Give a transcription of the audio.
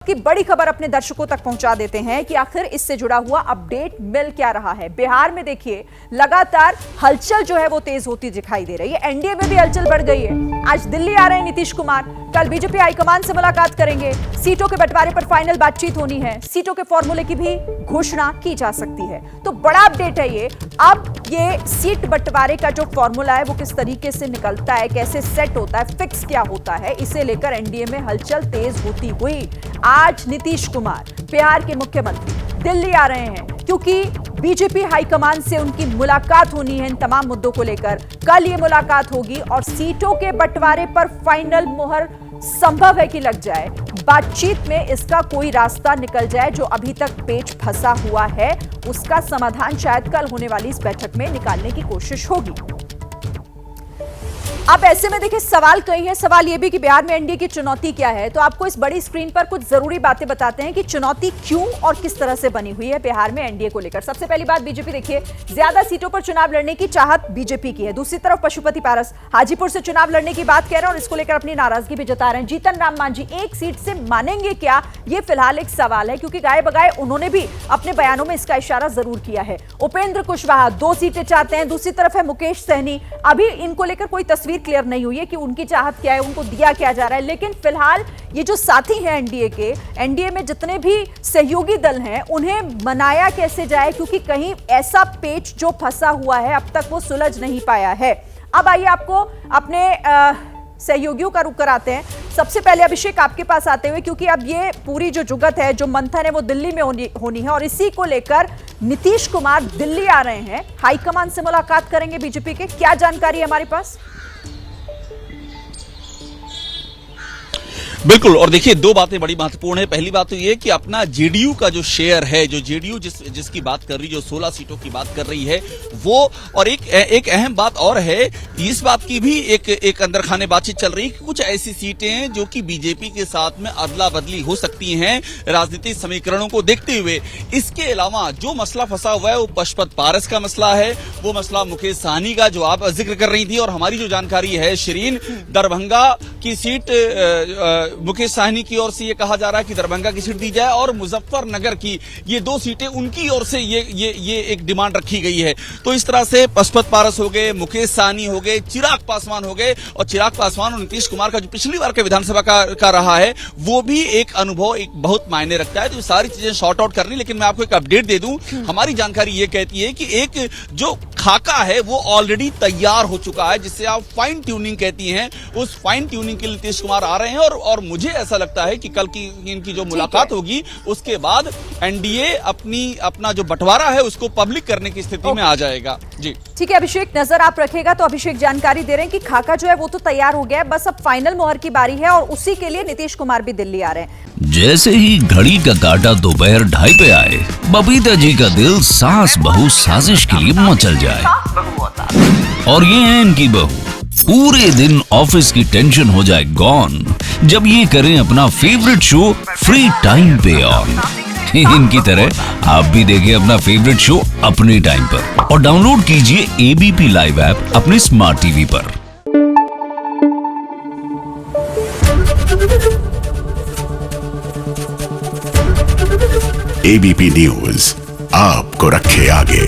की बड़ी खबर अपने दर्शकों तक पहुंचा देते हैं कि आखिर इससे जुड़ा हुआ अपडेट मिल क्या रहा है। बिहार में देखिए लगातार हलचल जो है वो तेज होती दिखाई दे रही है। एनडीए में भी हलचल बढ़ गई है। आज दिल्ली आ रहे हैं नीतीश कुमार, कल बीजेपी हाईकमान से मुलाकात करेंगे। सीटों के बंटवारे पर फाइनल बातचीत होनी है। सीटों के फॉर्मूले की भी घोषणा की जा सकती है। तो बड़ा अपडेट है ये। अब ये सीट बंटवारे का जो फॉर्मूला है वो किस तरीके से निकलता है, कैसे सेट होता है, फिक्स क्या होता है, इसे लेकर एनडीए में हलचल तेज होती हुई आज नीतीश कुमार बिहार के मुख्यमंत्री दिल्ली आ रहे हैं, क्योंकि बीजेपी हाईकमान से उनकी मुलाकात होनी है इन तमाम मुद्दों को लेकर। कल ये मुलाकात होगी और सीटों के बंटवारे पर फाइनल मुहर संभव है कि लग जाए। बातचीत में इसका कोई रास्ता निकल जाए। जो अभी तक पेच फंसा हुआ है उसका समाधान शायद कल होने वाली इस बैठक में निकालने की कोशिश होगी। अब ऐसे में देखिए सवाल कई है। सवाल यह भी कि बिहार में एनडीए की चुनौती क्या है। तो आपको इस बड़ी स्क्रीन पर कुछ जरूरी बातें बताते हैं कि चुनौती क्यों और किस तरह से बनी हुई है बिहार में एनडीए को लेकर। सबसे पहली बात, बीजेपी देखिए ज्यादा सीटों पर चुनाव लड़ने की चाहत बीजेपी की है। दूसरी तरफ पशुपति पारस हाजीपुर से चुनाव लड़ने की बात कह रहे हैं और इसको लेकर अपनी नाराजगी भी जता रहे हैं। जीतन राम मांझी एक सीट से मानेंगे क्या, यह फिलहाल एक सवाल है, क्योंकि गाये बगाए उन्होंने भी अपने बयानों में इसका इशारा जरूर किया है। उपेंद्र कुशवाहा 2 सीटें चाहते हैं। दूसरी तरफ है मुकेश सहनी। अभी इनको लेकर कोई तस्वीर क्लियर नहीं हुई है कि उनकी चाहत क्या है, उनको दिया क्या जा रहा है। लेकिन फिलहाल ये जो साथी हैं एनडीए के, एनडीए में जितने भी सहयोगी दल हैं, उन्हें मनाया कैसे जाए, क्योंकि कहीं ऐसा पेच जो फंसा हुआ है अब तक वो सुलझ नहीं पाया है। अब आइए आपको अपने सहयोगियों का रुख कराते हैं। सबसे पहले अभिषेक आपके पास आते हुए, क्योंकि अब ये पूरी जो जुगत है, जो मंथन है, वो दिल्ली में होनी है और इसी को लेकर नीतीश कुमार दिल्ली आ रहे हैं, हाईकमान से मुलाकात करेंगे बीजेपी के। क्या जानकारी है हमारे पास? बिल्कुल, और देखिए 2 बातें बड़ी महत्वपूर्ण है। पहली बात तो ये कि अपना जेडीयू का जो शेयर है, जो जेडीयू जिसकी बात कर रही, जो 16 सीटों की बात कर रही है वो, और एक अहम बात और है, इस बात की भी एक अंदर खाने बातचीत चल रही है कि कुछ ऐसी सीटें हैं जो कि बीजेपी के साथ में अदला बदली हो सकती हैं राजनीतिक समीकरणों को देखते हुए। इसके अलावा जो मसला फंसा हुआ है वो पशुपति पारस का मसला है, वो मसला मुकेश सहनी का जो आप जिक्र कर रही थी। और हमारी जो जानकारी है शिरीन, दरभंगा की सीट मुकेश सहनी की ओर से ये कहा जा रहा है कि दरभंगा की सीट दी जाए, और मुजफ्फरनगर की ये 2 सीटें उनकी ओर से ये एक डिमांड रखी गई है। तो इस तरह से पशुपति पारस हो गए, मुकेश सहनी हो गए, चिराग पासवान हो गए, और चिराग पासवान और नीतीश कुमार का जो पिछली बार के विधानसभा का रहा है वो भी एक अनुभव एक बहुत मायने रखता है। तो सारी चीजें शॉर्ट आउट करनी। लेकिन मैं आपको एक अपडेट दे दूं, हमारी जानकारी ये कहती है कि एक जो खाका है वो ऑलरेडी तैयार हो चुका है, जिससे आप फाइन ट्यूनिंग कहती हैं। उस फाइन ट्यूनिंग के लिए नीतीश कुमार आ रहे हैं और मुझे ऐसा लगता है कि कल की इनकी जो मुलाकात होगी उसके बाद एनडीए अपना जो बंटवारा है उसको पब्लिक करने की स्थिति में आ जाएगा। जी ठीक है अभिषेक, नजर आप रखेगा। तो अभिषेक जानकारी दे रहे हैं कि खाका जो है वो तो तैयार हो गया है, बस अब फाइनल मोहर की बारी है और उसी के लिए नीतीश कुमार भी दिल्ली आ रहे हैं। जैसे ही घड़ी का काटा दोपहर 2:30 पे आए, बबीता जी का दिल सास बहू साजिश के लिए मचल जाए। और ये है इनकी बहू, पूरे दिन ऑफिस की टेंशन हो जाए गॉन जब ये करें अपना फेवरेट शो फ्री टाइम पे ऑन। इनकी तरह आप भी देखें अपना फेवरेट शो अपने टाइम पर और डाउनलोड कीजिए एबीपी लाइव ऐप अपने स्मार्ट टीवी पर। एबीपी न्यूज आपको रखे आगे।